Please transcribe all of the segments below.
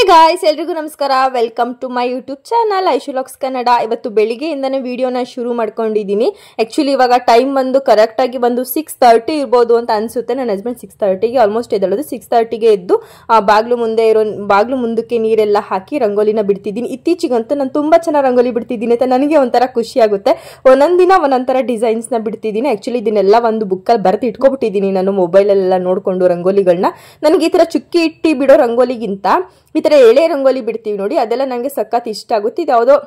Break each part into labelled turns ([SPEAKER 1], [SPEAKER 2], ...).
[SPEAKER 1] Guys, ಎಲ್ರಿಗೂ ನಮಸ್ಕಾರ. Welcome to my YouTube channel ಐಶುಲಾಕ್ಸ್ ಕನ್ನಡ. ಇವತ್ತು ಬೆಳಿಗ್ಗೆಯಿಂದನೇ ವಿಡಿಯೋನ ಶುರು ಮಾಡ್ಕೊಂಡಿದ್ದೀನಿ. ಆಕ್ಚುಲಿ ಇವಾಗ ಟೈಮ್ ಬಂದು ಕರೆಕ್ಟಾಗಿ ಬಂದು 6:30 ಇರ್ಬೋದು ಅಂತ ಅನ್ಸುತ್ತೆ. ನನ್ನ ಹಸ್ಬೆಂಡ್ 6:30ಗೆ ಆಲ್ಮೋಸ್ಟ್ ಎದ್ದೇಳೋದು. 6:30ಗೆ ಎದ್ದು ಬಾಗ್ಲು ಮುಂದಕ್ಕೆ ನೀರೆಲ್ಲ ಹಾಕಿ ರಂಗೋಲಿನ ಬಿಡ್ತಿದ್ದೀನಿ. ಇತ್ತೀಚೆಗಂತೂ ನಾನು ತುಂಬಾ ಚೆನ್ನಾಗಿ ರಂಗೋಲಿ ಬಿಡ್ತಿದ್ದೀನಿ ಅಂತ ನನಗೆ ಒಂಥರ ಖುಷಿ ಆಗುತ್ತೆ. ಒಂದೊಂದಿನ ಒಂದೊಂಥರ ಡಿಸೈನ್ಸ್ನ ಬಿಡ್ತಿದ್ದೀನಿ. ಆಕ್ಚುಲಿ ಇದನ್ನೆಲ್ಲ ಒಂದು ಬುಕ್ಕಲ್ಲಿ ಬರೆದು ಇಟ್ಕೊಬಿಟ್ಟಿದ್ದೀನಿ ನಾನು, ಮೊಬೈಲಲ್ಲೆಲ್ಲ ನೋಡ್ಕೊಂಡು ರಂಗೋಲಿಗಳನ್ನ. ನನಗೆ ಈ ಥರ ಚುಕ್ಕಿ ಇಟ್ಟು ಬಿಡೋ ರಂಗೋಲಿಗಿಂತ ಈ ಥರ ಎಳೆ ರಂಗೋಲಿ ಬಿಡ್ತೀವಿ ನೋಡಿ, ಅದೆಲ್ಲ ನನಗೆ ಸಖತ್ ಇಷ್ಟ ಆಗುತ್ತೆ. ಇದು ಯಾವುದೋ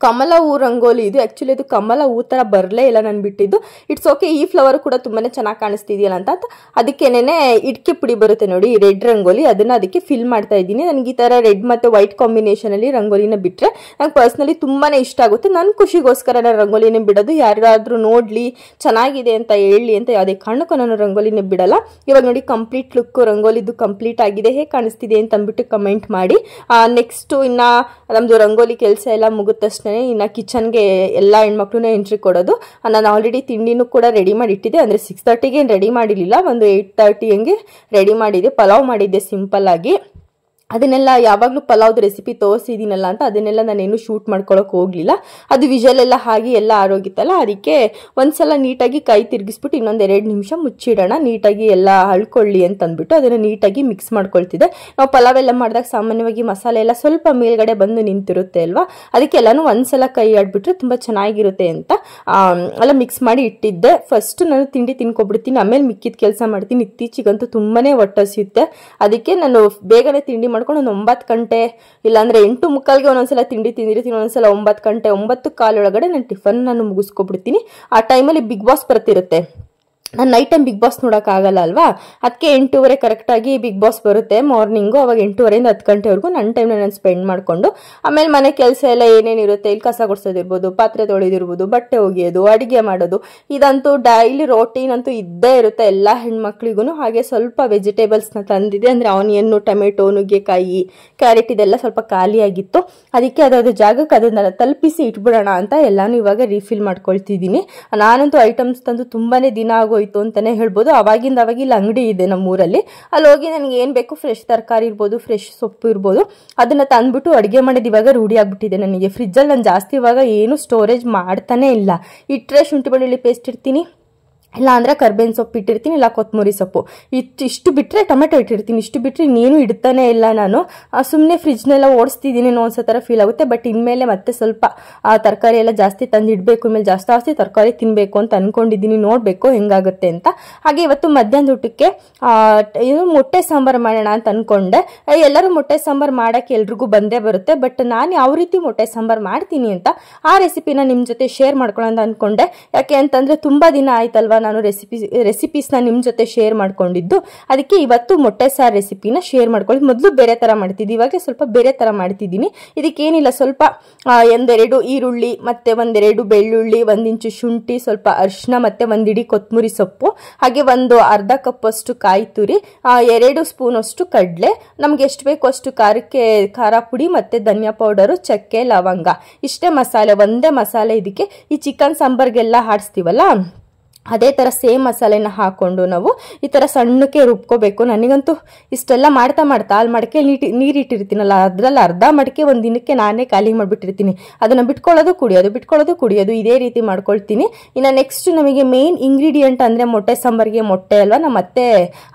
[SPEAKER 1] ಕಮಲ ಹೂ ರಂಗೋಲಿ ಇದು. ಆಕ್ಚುಲಿ ಇದು ಕಮಲ ಹೂ ಥರ ಬರಲೇ ಇಲ್ಲ ನಾನು ಬಿಟ್ಟಿದ್ದು. ಇಟ್ಸ್ ಓಕೆ, ಈ ಫ್ಲವರ್ ಕೂಡ ತುಂಬಾನೇ ಚೆನ್ನಾಗಿ ಕಾಣಿಸ್ತಿದೆಯಲ್ಲ ಅಂತ ಅದಕ್ಕೇನೆ ಇಟ್ಕೆ ಪುಡಿ ಬರುತ್ತೆ ನೋಡಿ, ರೆಡ್ ರಂಗೋಲಿ, ಅದನ್ನ ಅದಕ್ಕೆ ಫಿಲ್ ಮಾಡ್ತಾ ಇದ್ದೀನಿ. ನನಗೆ ಈ ಥರ ರೆಡ್ ಮತ್ತು ವೈಟ್ ಕಾಂಬಿನೇಷನ್ ಅಲ್ಲಿ ರಂಗೋಲಿನ ಬಿಟ್ಟರೆ ನಂಗೆ ಪರ್ಸ್ನಲಿ ತುಂಬಾನೇ ಇಷ್ಟ ಆಗುತ್ತೆ. ನನ್ನ ಖುಷಿಗೋಸ್ಕರ ನಾನು ರಂಗೋಲಿನ ಬಿಡೋದು. ಯಾರಾದರೂ ನೋಡ್ಲಿ ಚೆನ್ನಾಗಿದೆ ಅಂತ ಹೇಳಿ ಅಂತ ಯಾವುದೇ ಕಾರಣಕ್ಕೂ ನಾನು ರಂಗೋಲಿನ ಬಿಡಲ್ಲ. ಇವಾಗ ನೋಡಿ ಕಂಪ್ಲೀಟ್ ಲುಕ್ ರಂಗೋಲಿದು ಕಂಪ್ಲೀಟ್ ಆಗಿದೆ. ಹೇಗೆ ಕಾಣಿಸ್ತಿದೆ ಅಂತ ಅಂದ್ಬಿಟ್ಟು ಕಮೆಂಟ್ ಮಾಡಿ. ನೆಕ್ಸ್ಟ್ ಇನ್ನ ನಮ್ದು ರಂಗೋಲಿ ಕೆಲಸ ಎಲ್ಲ ಮುಗಿದ ಇನ್ನು ಕಿಚನ್ಗೆ ಎಲ್ಲ ಹೆಣ್ಮಕ್ಳು ಎಂಟ್ರಿ ಕೊಡೋದು. ನಾನು ಆಲ್ರೆಡಿ ತಿಂಡಿನೂ ಕೂಡ ರೆಡಿ ಮಾಡಿ ಇಟ್ಟಿದ್ದೆ. ಅಂದರೆ 6:30ಗೆ ರೆಡಿ ಮಾಡಿರಲಿಲ್ಲ, ಒಂದು 8:30 ಹಂಗೆ ರೆಡಿ ಮಾಡಿದ್ದೆ. ಪಲಾವ್ ಮಾಡಿದ್ದೆ ಸಿಂಪಲ್ ಆಗಿ. ಅದನ್ನೆಲ್ಲ ಯಾವಾಗಲೂ ಪಲಾವ್ದು ರೆಸಿಪಿ ತೋರಿಸಿದ್ದೀನಲ್ಲ ಅಂತ ಅದನ್ನೆಲ್ಲ ನಾನೇನು ಶೂಟ್ ಮಾಡ್ಕೊಳಕ್ಕೆ ಹೋಗಲಿಲ್ಲ. ಅದು ವಿಜುವಲ್ ಎಲ್ಲ ಹಾಗೆ ಎಲ್ಲ ಆರೋಗಿತ್ತಲ್ಲ, ಅದಕ್ಕೆ ಒಂದ್ಸಲ ನೀಟಾಗಿ ಕೈ ತಿರುಗಿಸ್ಬಿಟ್ಟು ಇನ್ನೊಂದು 2 ನಿಮಿಷ ಮುಚ್ಚಿಡೋಣ, ನೀಟಾಗಿ ಎಲ್ಲ ಹಳ್ಕೊಳ್ಳಿ ಅಂತ ಅಂದ್ಬಿಟ್ಟು ಅದನ್ನು ನೀಟಾಗಿ ಮಿಕ್ಸ್ ಮಾಡ್ಕೊಳ್ತಿದ್ದೆ. ನಾವು ಪಲಾವ್ ಎಲ್ಲ ಮಾಡಿದಾಗ ಸಾಮಾನ್ಯವಾಗಿ ಮಸಾಲೆ ಎಲ್ಲ ಸ್ವಲ್ಪ ಮೇಲ್ಗಡೆ ಬಂದು ನಿಂತಿರುತ್ತೆ ಅಲ್ವಾ, ಅದಕ್ಕೆಲ್ಲನೂ ಒಂದ್ಸಲ ಕೈ ಆಡ್ಬಿಟ್ರೆ ತುಂಬ ಚೆನ್ನಾಗಿರುತ್ತೆ ಅಂತ ಎಲ್ಲ ಮಿಕ್ಸ್ ಮಾಡಿ ಇಟ್ಟಿದ್ದೆ. ಫಸ್ಟ್ ನಾನು ತಿಂಡಿ ತಿನ್ಕೊಬಿಡ್ತೀನಿ, ಆಮೇಲೆ ಮಿಕ್ಕಿದ ಕೆಲಸ ಮಾಡ್ತೀನಿ. ಇತ್ತೀಚೆಗಂತೂ ತುಂಬಾನೇ ಹೊಟ್ಟೆ ಹಸಿಯುತ್ತೆ, ಅದಕ್ಕೆ ನಾನು ಬೇಗನೆ ತಿಂಡಿ ಮಾಡ್ಕೊಂಡು ಒಂದು 9 ಗಂಟೆ ಇಲ್ಲಾಂದ್ರೆ 8:45ಗೆ ಒಂದೊಂದ್ಸಲ ತಿಂಡಿ ತಿಂದಿರ್ತೀನಿ. ಒಂದೊಂದ್ಸಲ 9 ಗಂಟೆ 9:15 ಒಳಗಡೆ ನಾನು ಟಿಫನ್ ನಾನು ಮುಗಿಸ್ಕೊಬಿಡ್ತೀನಿ. ಆ ಟೈಮಲ್ಲಿ ಬಿಗ್ ಬಾಸ್ ಬರ್ತಿರುತ್ತೆ. ನಾನು ನೈಟ್ ಟೈಮ್ ಬಿಗ್ ಬಾಸ್ ನೋಡೋಕ್ಕಾಗಲ್ಲ ಅಲ್ವಾ, ಅದಕ್ಕೆ 8:30 ಕರೆಕ್ಟಾಗಿ ಬಿಗ್ ಬಾಸ್ ಬರುತ್ತೆ ಮಾರ್ನಿಂಗು. ಅವಾಗ 8:30ಇಂದ 10 ಗಂಟೆವರೆಗೂ ನನ್ನ ಟೈಮ್ನ ನಾನು ಸ್ಪೆಂಡ್ ಮಾಡಿಕೊಂಡು ಆಮೇಲೆ ಮನೆ ಕೆಲಸ ಎಲ್ಲ ಏನೇನಿರುತ್ತೆ, ಇಲ್ಲಿ ಕಸ ಗುಡಿಸೋದಿರ್ಬೋದು, ಪಾತ್ರೆ ತೊಳೆದಿರ್ಬೋದು, ಬಟ್ಟೆ ಒಗೆಯೋದು, ಅಡುಗೆ ಮಾಡೋದು, ಇದಂತೂ ಡೈಲಿ ರೋಟೀನ್ ಅಂತೂ ಇದ್ದೇ ಇರುತ್ತೆ ಎಲ್ಲ ಹೆಣ್ಮಕ್ಳಿಗೂ. ಹಾಗೆ ಸ್ವಲ್ಪ ವೆಜಿಟೇಬಲ್ಸ್ನ ತಂದಿದೆ, ಅಂದರೆ ಆನಿಯನ್ನು, ಟೊಮೆಟೊ, ನುಗ್ಗೆಕಾಯಿ, ಕ್ಯಾರೆಟ್ ಇದೆಲ್ಲ ಸ್ವಲ್ಪ ಖಾಲಿಯಾಗಿತ್ತು. ಅದಕ್ಕೆ ಅದಾದ ಜಾಗಕ್ಕೆ ಅದನ್ನೆಲ್ಲ ತಲುಪಿಸಿ ಇಟ್ಬಿಡೋಣ ಅಂತ ಎಲ್ಲಾನು ಇವಾಗ ರೀಫಿಲ್ ಮಾಡ್ಕೊಳ್ತಿದ್ದೀನಿ. ನಾನಂತೂ ಐಟಮ್ಸ್ ತಂದು ತುಂಬಾನೇ ದಿನ ಆಗೋಯ್ತು ಅಂತಾನೆ ಹೇಳ್ಬೋದು. ಅವಾಗಿಂದ ಅವಾಗ ಇಲ್ಲಿ ಅಂಗಡಿ ಇದೆ ನಮ್ಮೂರಲ್ಲಿ, ಅಲ್ಲಿ ಹೋಗಿ ನನಗೆ ಏನು ಬೇಕು ಫ್ರೆಶ್ ತರಕಾರಿ ಇರ್ಬೋದು, ಫ್ರೆಶ್ ಸೊಪ್ಪು ಇರ್ಬೋದು, ಅದನ್ನ ತಂದ್ಬಿಟ್ಟು ಅಡುಗೆ ಮಾಡೋದು ಇವಾಗ ರೂಢಿ ಆಗ್ಬಿಟ್ಟಿದೆ ನನಗೆ. ಫ್ರಿಜ್ಜಲ್ಲಿ ನಾನು ಜಾಸ್ತಿ ಇವಾಗ ಏನು ಸ್ಟೋರೇಜ್ ಮಾಡ್ತಾನೆ ಇಲ್ಲ. ಇಟ್ಟರೆ ಶುಂಠಿ ಬೆಳ್ಳುಳ್ಳಿ ಪೇಸ್ಟ್ ಇರ್ತೀನಿ, ಇಲ್ಲ ಅಂದರೆ ಕರ್ಬೇವಿನ ಸೊಪ್ಪು ಇಟ್ಟಿರ್ತೀನಿ, ಇಲ್ಲ ಕೊತ್ತಂಬರಿ ಸೊಪ್ಪು ಇಷ್ಟು ಬಿಟ್ಟರೆ ಟೊಮೆಟೊ ಇಟ್ಟಿರ್ತೀನಿ. ಇಷ್ಟು ಬಿಟ್ಟರೆ ಇನ್ನೇನು ಇಡ್ತಾನೆ ಇಲ್ಲ ನಾನು. ಸುಮ್ಮನೆ ಫ್ರಿಜ್ನೆಲ್ಲ ಓಡಿಸ್ತಿದ್ದೀನಿ ಅನ್ನೋ ಒಂದ್ಸೋ ಥರ ಫೀಲ್ ಆಗುತ್ತೆ. ಬಟ್ ಇನ್ಮೇಲೆ ಮತ್ತೆ ಸ್ವಲ್ಪ ತರಕಾರಿ ಎಲ್ಲ ಜಾಸ್ತಿ ತಂದು ಇಡಬೇಕು, ಇನ್ಮೇಲೆ ಜಾಸ್ತಿ ತರಕಾರಿ ತಿನ್ನಬೇಕು ಅಂತ ಅಂದ್ಕೊಂಡಿದ್ದೀನಿ. ನೋಡಬೇಕು ಹೆಂಗಾಗುತ್ತೆ ಅಂತ. ಹಾಗೆ ಇವತ್ತು ಮಧ್ಯಾಹ್ನದ ಊಟಕ್ಕೆ ಏನು ಮೊಟ್ಟೆ ಸಾಂಬಾರು ಮಾಡೋಣ ಅಂತ ಅಂದ್ಕೊಂಡೆ. ಎಲ್ಲರೂ ಮೊಟ್ಟೆ ಸಾಂಬಾರು ಮಾಡೋಕ್ಕೆ ಎಲ್ರಿಗೂ ಬಂದೇ ಬರುತ್ತೆ, ಬಟ್ ನಾನು ಯಾವ ರೀತಿ ಮೊಟ್ಟೆ ಸಾಂಬಾರು ಮಾಡ್ತೀನಿ ಅಂತ ಆ ರೆಸಿಪಿನ ನಿಮ್ಮ ಜೊತೆ ಶೇರ್ ಮಾಡ್ಕೊಳ್ಳೋಣ ಅಂತ ಅಂದ್ಕೊಂಡೆ. ಯಾಕೆ ಅಂತಂದರೆ ತುಂಬ ದಿನ ಆಯ್ತಲ್ವ ನಾನು ರೆಸಿಪೀಸ್ನ ನಿಮ್ಮ ಜೊತೆ ಶೇರ್ ಮಾಡ್ಕೊಂಡಿದ್ದು. ಅದಕ್ಕೆ ಇವತ್ತು ಮೊಟ್ಟೆ ಸಾರು ರೆಸಿಪಿನ ಶೇರ್ ಮಾಡ್ಕೊಳ್ಳಿ. ಮೊದಲು ಬೇರೆ ಥರ ಮಾಡ್ತಿದ್ದೆ, ಇವಾಗ ಸ್ವಲ್ಪ ಬೇರೆ ಥರ ಮಾಡ್ತಿದ್ದೀನಿ. ಇದಕ್ಕೇನಿಲ್ಲ, ಸ್ವಲ್ಪ 1-2 ಈರುಳ್ಳಿ, ಮತ್ತೆ 1-2 ಬೆಳ್ಳುಳ್ಳಿ, 1 ಇಂಚು ಶುಂಠಿ, ಸ್ವಲ್ಪ ಅರಿಶಿನ, ಮತ್ತೆ 1 ಇಡಿ ಕೊತ್ತಂಬರಿ ಸೊಪ್ಪು, ಹಾಗೆ ಒಂದು ಅರ್ಧ ಕಪ್ ಅಷ್ಟು ಕಾಯಿ ತುರಿ, 2 ಸ್ಪೂನ್ ಅಷ್ಟು ಕಡಲೆ, ನಮ್ಗೆ ಎಷ್ಟು ಬೇಕು ಅಷ್ಟು ಖಾರಕ್ಕೆ ಖಾರ ಪುಡಿ, ಮತ್ತೆ ಧನಿಯಾ ಪೌಡರು, ಚಕ್ಕೆ, ಲವಂಗ, ಇಷ್ಟೇ ಮಸಾಲೆ, ಒಂದೇ ಮಸಾಲೆ. ಇದಕ್ಕೆ ಈ ಚಿಕನ್ ಸಾಂಬಾರ್ಗೆಲ್ಲ ಹಾಡಿಸ್ತೀವಲ್ಲ ಅದೇ ಥರ ಸೇಮ್ ಮಸಾಲೆನ ಹಾಕ್ಕೊಂಡು ನಾವು ಈ ಥರ ಸಣ್ಣಕ್ಕೆ ರುಬ್ಕೋಬೇಕು. ನನಗಂತೂ ಇಷ್ಟೆಲ್ಲ ಮಾಡ್ತಾ ಅಲ್ಲಿ ಮಡಕೆ ನೀರು ಇಟ್ಟಿರ್ತೀನಲ್ಲ, ಅದರಲ್ಲಿ ಅರ್ಧ ಮಡಕೆ ಒಂದು ದಿನಕ್ಕೆ ನಾನೇ ಖಾಲಿ ಮಾಡಿಬಿಟ್ಟಿರ್ತೀನಿ. ಅದನ್ನು ಬಿಟ್ಕೊಳ್ಳೋದು ಕುಡಿಯೋದು ಇದೇ ರೀತಿ ಮಾಡ್ಕೊಳ್ತೀನಿ. ಇನ್ನು ನೆಕ್ಸ್ಟ್ ನಮಗೆ ಮೇನ್ ಇಂಗ್ರೀಡಿಯೆಂಟ್ ಅಂದರೆ ಮೊಟ್ಟೆ ಸಾಂಬಾರಿಗೆ ಮೊಟ್ಟೆ ಅಲ್ವಾ. ನಮ್ಮ ಮತ್ತೆ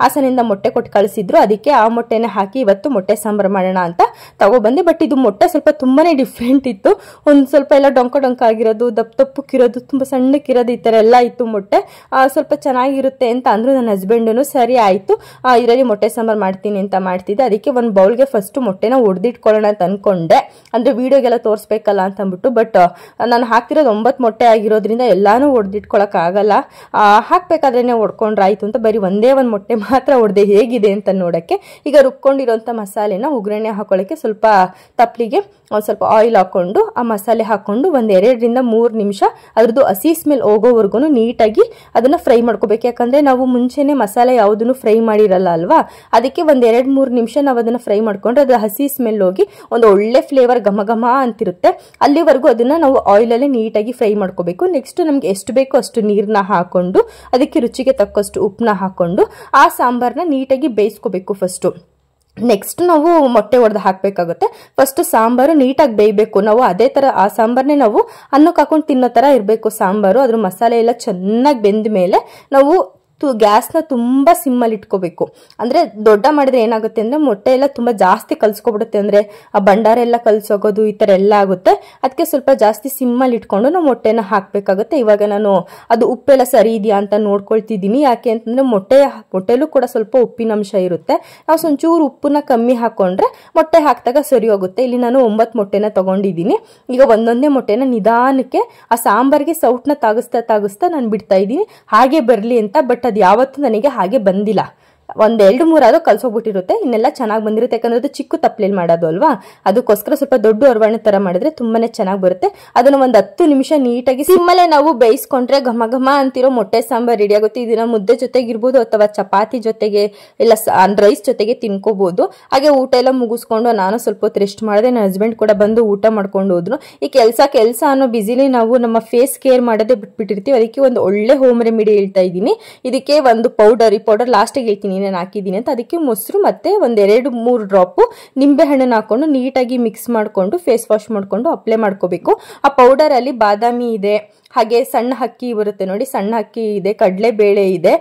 [SPEAKER 1] ಹಾಸನಿಂದ ಮೊಟ್ಟೆ ಕೊಟ್ಟು ಕಳಿಸಿದ್ರು, ಅದಕ್ಕೆ ಆ ಮೊಟ್ಟೆನ ಹಾಕಿ ಇವತ್ತು ಮೊಟ್ಟೆ ಸಾಂಬಾರು ಮಾಡೋಣ ಅಂತ ತಗೊಬಂದೆ. ಬಟ್ ಇದು ಮೊಟ್ಟೆ ಸ್ವಲ್ಪ ತುಂಬಾ ಡಿಫ್ರೆಂಟ್ ಇತ್ತು. ಒಂದು ಸ್ವಲ್ಪ ಎಲ್ಲ ಡೊಂಕ ಆಗಿರೋದು, ದಪ್ಪಕ್ಕಿರೋದು, ತುಂಬ ಸಣ್ಣಕ್ಕಿರೋದು, ಈ ಥರ ಎಲ್ಲ ಇತ್ತು ಮೊಟ್ಟೆ. ಸ್ವಲ್ಪ ಚೆನ್ನಾಗಿರುತ್ತೆ ಅಂತ ಅಂದ್ರು ನನ್ನ ಹಸ್ಬೆಂಡನು. ಸರಿ ಆಯಿತು, ಇದರಲ್ಲಿ ಮೊಟ್ಟೆ ಸಾಂಬಾರು ಮಾಡ್ತೀನಿ ಅಂತ ಮಾಡ್ತಿದ್ದೆ. ಅದಕ್ಕೆ ಒಂದು ಬೌಲ್ಗೆ ಫಸ್ಟ್ ಮೊಟ್ಟೆನ ಹೊಡೆದಿಟ್ಕೊಳ್ಳೋಣ ಅಂತ ಅಂದ್ಕೊಂಡೆ, ಅಂದರೆ ವೀಡಿಯೋಗೆಲ್ಲ ತೋರಿಸ್ಬೇಕಲ್ಲ ಅಂತ ಅಂದ್ಬಿಟ್ಟು. ಬಟ್ ನಾನು ಹಾಕಿರೋದು 9 ಮೊಟ್ಟೆ ಆಗಿರೋದ್ರಿಂದ ಎಲ್ಲಾನು ಹೊಡೆದಿಟ್ಕೊಳ್ಳೋಕ್ಕಾಗಲ್ಲ, ಹಾಕಬೇಕಾದ್ರೇ ಹೊಡ್ಕೊಂಡ್ರೆ ಆಯಿತು ಅಂತ ಬರೀ ಒಂದೇ ಒಂದು ಮೊಟ್ಟೆ ಮಾತ್ರ ಹೊಡೆದೆ ಹೇಗಿದೆ ಅಂತ ನೋಡೋಕ್ಕೆ. ಈಗ ರುಬ್ಕೊಂಡಿರೋಂಥ ಮಸಾಲೆನ ಒಗ್ಗರಣೆ ಹಾಕೊಳ್ಳೋಕ್ಕೆ ಸ್ವಲ್ಪ ತಪ್ಪಲಿಗೆ ಒಂದು ಸ್ವಲ್ಪ ಆಯಿಲ್ ಹಾಕ್ಕೊಂಡು ಆ ಮಸಾಲೆ ಹಾಕ್ಕೊಂಡು 1-2-3 ನಿಮಿಷ ಅದ್ರದ್ದು ಹಸಿ ಸ್ಮೆಲ್ ಹೋಗೋವರೆಗೂ ನೀಟಾಗಿ ಅದನ್ನ ಫ್ರೈ ಮಾಡ್ಕೋಬೇಕು. ಯಾಕಂದ್ರೆ ನಾವು ಮುಂಚೆನೆ ಮಸಾಲೆ ಯಾವುದನ್ನು ಫ್ರೈ ಮಾಡಿರಲ್ಲ ಅಲ್ವಾ, ಅದಕ್ಕೆ 1-2-3 ನಿಮಿಷ ನಾವು ಅದನ್ನ ಫ್ರೈ ಮಾಡ್ಕೊಂಡ್ರೆ ಅದು ಹಸಿ ಸ್ಮೆಲ್ ಹೋಗಿ ಒಂದು ಒಳ್ಳೆ ಫ್ಲೇವರ್ ಘಮ ಘಮ ಅಂತಿರುತ್ತೆ. ಅಲ್ಲಿವರೆಗೂ ಅದನ್ನ ನಾವು ಆಯಿಲಲ್ಲಿ ನೀಟಾಗಿ ಫ್ರೈ ಮಾಡ್ಕೋಬೇಕು. ನೆಕ್ಸ್ಟ್ ನಮ್ಗೆ ಎಷ್ಟು ಬೇಕೋ ಅಷ್ಟು ನೀರನ್ನ ಹಾಕೊಂಡು ಅದಕ್ಕೆ ರುಚಿಗೆ ತಕ್ಕಷ್ಟು ಉಪ್ಪನ್ನ ಹಾಕೊಂಡು ಆ ಸಾಂಬಾರನ್ನ ನೀಟಾಗಿ ಬೇಯಿಸ್ಕೋಬೇಕು ಫಸ್ಟ್. ನೆಕ್ಸ್ಟ್ ನಾವು ಮೊಟ್ಟೆ ಒಡೆದು ಹಾಕಬೇಕಾಗುತ್ತೆ. ಫಸ್ಟ್ ಸಾಂಬಾರು ನೀಟಾಗಿ ಬೇಯಬೇಕು. ನಾವು ಅದೇ ಥರ ಆ ಸಾಂಬಾರನ್ನೇ ನಾವು ಅನ್ನಕ್ಕೆ ಹಾಕೊಂಡು ತಿನ್ನೋ ಥರ ಇರಬೇಕು ಸಾಂಬಾರು. ಅದ್ರ ಮಸಾಲೆ ಎಲ್ಲ ಚೆನ್ನಾಗಿ ಬೆಂದ ಮೇಲೆ ನಾವು ಗ್ಯಾಸ್ನ ತುಂಬ ಸಿಮ್ಮಲ್ಲಿ ಇಟ್ಕೋಬೇಕು. ಅಂದರೆ ದೊಡ್ಡ ಮಾಡಿದ್ರೆ ಏನಾಗುತ್ತೆ ಅಂದರೆ ಮೊಟ್ಟೆ ಎಲ್ಲ ತುಂಬ ಜಾಸ್ತಿ ಕಲ್ಸ್ಕೊಬಿಡುತ್ತೆ. ಅಂದರೆ ಆ ಭಂಡಾರ ಎಲ್ಲ ಕಲ್ಸೋಗೋದು ಈ ಥರ ಎಲ್ಲ ಆಗುತ್ತೆ. ಅದಕ್ಕೆ ಸ್ವಲ್ಪ ಜಾಸ್ತಿ ಸಿಮ್ಮಲ್ಲಿ ಇಟ್ಕೊಂಡು ನಾವು ಮೊಟ್ಟೆನ ಹಾಕಬೇಕಾಗುತ್ತೆ. ಇವಾಗ ನಾನು ಅದು ಉಪ್ಪೆಲ್ಲ ಸರಿ ಇದೆಯಾ ಅಂತ ನೋಡ್ಕೊಳ್ತಿದ್ದೀನಿ. ಯಾಕೆ ಅಂತಂದರೆ ಮೊಟ್ಟೆಲೂ ಕೂಡ ಸ್ವಲ್ಪ ಉಪ್ಪಿನಂಶ ಇರುತ್ತೆ. ನಾವು ಒಂಚೂರು ಉಪ್ಪನ್ನ ಕಮ್ಮಿ ಹಾಕೊಂಡ್ರೆ ಮೊಟ್ಟೆ ಹಾಕಿದಾಗ ಸರಿ ಹೋಗುತ್ತೆ. ಇಲ್ಲಿ ನಾನು 9 ಮೊಟ್ಟೆನ ತಗೊಂಡಿದ್ದೀನಿ. ಈಗ ಒಂದೊಂದೇ ಮೊಟ್ಟೆನ ನಿಧಾನಕ್ಕೆ ಆ ಸಾಂಬಾರಿಗೆ ಸೌಟ್ನ ತಾಗಿಸ್ತಾ ನಾನು ಬಿಡ್ತಾ ಇದ್ದೀನಿ ಹಾಗೆ ಬರಲಿ ಅಂತ. ಬಟ್ ಅದು ಯಾವತ್ತೂ ನನಗೆ ಹಾಗೆ ಬಂದಿಲ್ಲ. 1-2-3 ಆದ್ರೂ ಕಲ್ಸೋಗ್ಬಿಟ್ಟಿರುತ್ತೆ. ಇನ್ನೆಲ್ಲ ಚೆನ್ನಾಗಿ ಬಂದಿರುತ್ತೆ. ಯಾಕಂದ್ರೆ ಅದು ಚಿಕ್ಕ ತಪ್ಪಲೆಯಲ್ಲಿ ಮಾಡೋದು ಅಲ್ವಾ, ಅದಕ್ಕೋಸ್ಕರ ಸ್ವಲ್ಪ ದೊಡ್ಡ ಅರವಣೆ ತರ ಮಾಡಿದ್ರೆ ತುಂಬಾನೇ ಚೆನ್ನಾಗಿ ಬರುತ್ತೆ. ಅದನ್ನ 10 ನಿಮಿಷ ನೀಟಾಗಿ ಸಿಮ್ಮಲ್ಲೇ ನಾವು ಬೇಯಿಸ್ಕೊಂಡ್ರೆ ಘಮ ಘಮ ಅಂತಿರೋ ಮೊಟ್ಟೆ ಸಾಂಬಾರ್ ರೆಡಿ ಆಗುತ್ತೆ. ಇದನ್ನ ಮುದ್ದೆ ಜೊತೆಗಿರ್ಬೋದು ಅಥವಾ ಚಪಾತಿ ಜೊತೆಗೆ ಇಲ್ಲ ರೈಸ್ ಜೊತೆಗೆ ತಿನ್ಕೋಬಹುದು. ಹಾಗೆ ಊಟ ಎಲ್ಲ ಮುಗಿಸ್ಕೊಂಡು ನಾನು ಸ್ವಲ್ಪ ಹೊತ್ತು ರೆಸ್ಟ್ ಮಾಡಿದೆ. ನನ್ನ ಹಸ್ಬೆಂಡ್ ಕೂಡ ಬಂದು ಊಟ ಮಾಡ್ಕೊಂಡು ಹೋದ್ರು. ಈ ಕೆಲಸ ಅನ್ನೋ ಬಿಸಿಲಿ ನಾವು ನಮ್ಮ ಫೇಸ್ ಕೇರ್ ಮಾಡೋದೇ ಬಿಟ್ಬಿಟ್ಟಿರ್ತೀವಿ. ಅದಕ್ಕೆ ಒಂದು ಒಳ್ಳೆ ಹೋಮ್ ರೆಮಿಡಿ ಹೇಳ್ತಾ ಇದ್ದೀನಿ. ಇದಕ್ಕೆ ಒಂದು ಪೌಡರ್, ಈ ಪೌಡರ್ ಲಾಸ್ಟಿಗೆ ಹೇಳ್ತೀನಿ ನಾನು ಹಾಕಿದ್ದೀನಿ ಅಂತ. ಅದಕ್ಕೆ ಮೊಸರು ಮತ್ತೆ 1-2-3 ಡ್ರಾಪ್ ನಿಂಬೆ ಹಣ್ಣನ್ನು ಹಾಕೊಂಡು ನೀಟಾಗಿ ಮಿಕ್ಸ್ ಮಾಡ್ಕೊಂಡು ಫೇಸ್ ವಾಶ್ ಮಾಡ್ಕೊಂಡು ಅಪ್ಲೈ ಮಾಡ್ಕೋಬೇಕು. ಆ ಪೌಡರ್ ಅಲ್ಲಿ ಬಾದಾಮಿ ಇದೆ, ಹಾಗೆ ಸಣ್ಣ ಅಕ್ಕಿ ಬರುತ್ತೆ ನೋಡಿ, ಸಣ್ಣ ಅಕ್ಕಿ ಇದೆ, ಕಡಲೆ ಬೇಳೆ ಇದೆ.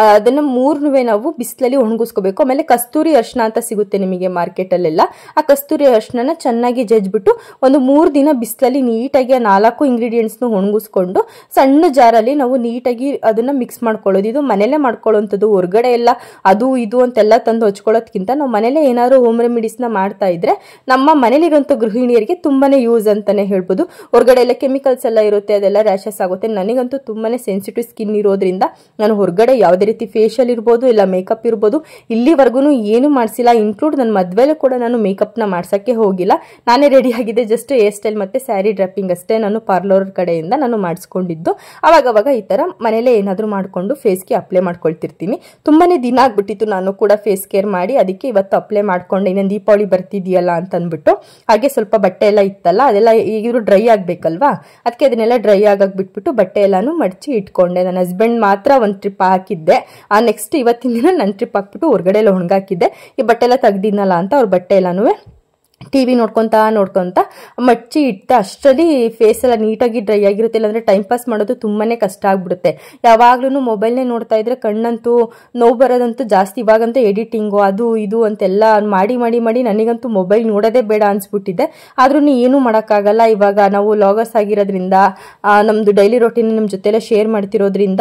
[SPEAKER 1] ಅದನ್ನ 3 ನಾವು ಬಿಸಿಲಲ್ಲಿ ಒಣಗಿಸ್ಕೋಬೇಕು. ಆಮೇಲೆ ಕಸ್ತೂರಿ ಅರಿಶಿನ ಅಂತ ಸಿಗುತ್ತೆ ನಿಮಗೆ ಮಾರ್ಕೆಟ್ ಅಲ್ಲೆಲ್ಲ. ಆ ಕಸ್ತೂರಿ ಅರಿಶಿನ ಚೆನ್ನಾಗಿ ಜಜ್ಬಿಟ್ಟು ಒಂದು 3 ದಿನ ಬಿಸಿಲಲ್ಲಿ ನೀಟಾಗಿ ಆ 4 ಇಂಗ್ರೀಡಿಯೆಂಟ್ಸ್ ಒಣಗಿಸ್ಕೊಂಡು ಸಣ್ಣ ಜಾರಲ್ಲಿ ನಾವು ನೀಟಾಗಿ ಅದನ್ನ ಮಿಕ್ಸ್ ಮಾಡ್ಕೊಳ್ಳೋದು. ಇದು ಮನೇಲೆ ಮಾಡ್ಕೊಳ್ಳೋಂಥದ್ದು. ಹೊರಗಡೆ ಎಲ್ಲ ಅದು ಇದು ಅಂತೆಲ್ಲ ತಂದು ಹಚ್ಕೊಳ್ಳೋದಕ್ಕಿಂತ ನಾವು ಮನೇಲೆ ಏನಾದ್ರು ಹೋಮ್ ರೆಮಿಡೀಸ್ ನ ಮಾಡ್ತಾ ಇದ್ರೆ ನಮ್ಮ ಮನೇಲಿರುವಂತ ಗೃಹಿಣಿಯರಿಗೆ ತುಂಬಾನೇ ಯೂಸ್ ಅಂತಾನೆ ಹೇಳ್ಬೋದು. ಹೊರಗಡೆ ಎಲ್ಲ ಕೆಮಿಕಲ್ಸ್ ಎಲ್ಲ ಇರುತ್ತೆ, ಅದೆಲ್ಲ ರ್ಯಾಶಸ್ ಆಗುತ್ತೆ. ನನಗಂತೂ ತುಂಬಾನೇ ಸೆನ್ಸಿಟಿವ್ ಸ್ಕಿನ್ ಇರೋದ್ರಿಂದ ನಾನು ಹೊರಗಡೆ ಯಾವುದೇ ರೀತಿ ಫೇಶಿಯಲ್ ಇರ್ಬೋದು ಇಲ್ಲ ಮೇಕಪ್ ಇರ್ಬೋದು ಇಲ್ಲಿವರೆಗೂ ಏನು ಮಾಡಿಸಿಲ್ಲ. ಇನ್ಕ್ಲೂಡ್ ನನ್ನ ಮದ್ವೆಲೂ ಕೂಡ ನಾನು ಮೇಕಪ್ ನ ಮಾಡ್ಸಕ್ಕೆ ಹೋಗಿಲ್ಲ. ನಾನೇ ರೆಡಿ ಆಗಿದೆ. ಜಸ್ಟ್ ಹೇರ್ ಸ್ಟೈಲ್ ಮತ್ತೆ ಸ್ಯಾರಿ ಡ್ರಾಪಿಂಗ್ ಅಷ್ಟೇ ನಾನು ಪಾರ್ಲರ್ ಕಡೆಯಿಂದ ನಾನು ಮಾಡಿಸ್ಕೊಂಡಿದ್ದು. ಅವಾಗ ಈ ತರ ಮನೇಲೆ ಏನಾದ್ರು ಮಾಡ್ಕೊಂಡು ಫೇಸ್ಗೆ ಅಪ್ಲೈ ಮಾಡ್ಕೊಳ್ತಿರ್ತೀನಿ. ತುಂಬಾನೇ ದಿನ ಆಗ್ಬಿಟ್ಟಿತ್ತು ನಾನು ಕೂಡ ಫೇಸ್ ಕೇರ್ ಮಾಡಿ. ಅದಕ್ಕೆ ಇವತ್ತು ಅಪ್ಲೈ ಮಾಡ್ಕೊಂಡೆ. ಇನ್ನೊಂದು ದೀಪಾವಳಿ ಬರ್ತಿದೆಯಲ್ಲ ಅಂತ ಅಂದ್ಬಿಟ್ಟು. ಹಾಗೆ ಸ್ವಲ್ಪ ಬಟ್ಟೆ ಎಲ್ಲ ಇತ್ತಲ್ಲ, ಅದೆಲ್ಲ ಈಗಿರು ಡ್ರೈ ಆಗ್ಬೇಕಲ್ವಾ, ಅದಕ್ಕೆ ಅದನ್ನೆಲ್ಲ ಡ್ರೈ ಆಗಕ್ ಬಿಟ್ಬಿಟ್ಟು ಬಟ್ಟೆ ಎಲ್ಲಾನು ಮಡಚಿ ಇಟ್ಕೊಂಡೆ. ನನ್ನ ಹಸ್ಬೆಂಡ್ ಮಾತ್ರ ಒಂದು ಟ್ರಿಪ್ ಹಾಕಿದ್ದೆ. ನೆಕ್ಸ್ಟ್ ಇವತ್ತಿನ ದಿನ ನನ್ನ ಟ್ರಿಪ್ ಹಾಕ್ಬಿಟ್ಟು ಹೊರಗಡೆ ಎಲ್ಲ ಒಣಗಾಕಿದ್ದೆ. ಈ ಬಟ್ಟೆ ಎಲ್ಲ ತೆಗ್ದಿದ್ನಲ್ಲ ಅಂತ ಅವ್ರ ಬಟ್ಟೆ ಎಲ್ಲಾನು ಟಿವಿ ನೋಡ್ಕೊಂತ ಮಚ್ಚಿ ಇಟ್ಟೆ. ಅಷ್ಟರಲ್ಲಿ ಫೇಸ್ ಎಲ್ಲ ನೀಟಾಗಿ ಡ್ರೈ ಆಗಿರುತ್ತೆ. ಇಲ್ಲಾಂದ್ರೆ ಟೈಮ್ ಪಾಸ್ ಮಾಡೋದು ತುಂಬಾನೇ ಕಷ್ಟ ಆಗ್ಬಿಡುತ್ತೆ. ಯಾವಾಗ್ಲೂ ಮೊಬೈಲ್ನೇ ನೋಡ್ತಾ ಇದ್ರೆ ಕಣ್ಣಂತೂ ನೋವು ಬರೋದಂತೂ ಜಾಸ್ತಿ. ಇವಾಗಂತೂ ಎಡಿಟಿಂಗು ಅದು ಇದು ಅಂತೆಲ್ಲ ಮಾಡಿ ನನಗಂತೂ ಮೊಬೈಲ್ ನೋಡೋದೇ ಬೇಡ ಅನ್ಸ್ಬಿಟ್ಟಿದೆ. ಆದ್ರೂ ಏನು ಮಾಡೋಕ್ಕಾಗಲ್ಲ. ಇವಾಗ ನಾವು ಲಾಗರ್ಸ್ ಆಗಿರೋದ್ರಿಂದ ನಮ್ದು ಡೈಲಿ ರೊಟೀನ್ ನಮ್ಮ ಜೊತೆಲ್ಲ ಶೇರ್ ಮಾಡ್ತಿರೋದ್ರಿಂದ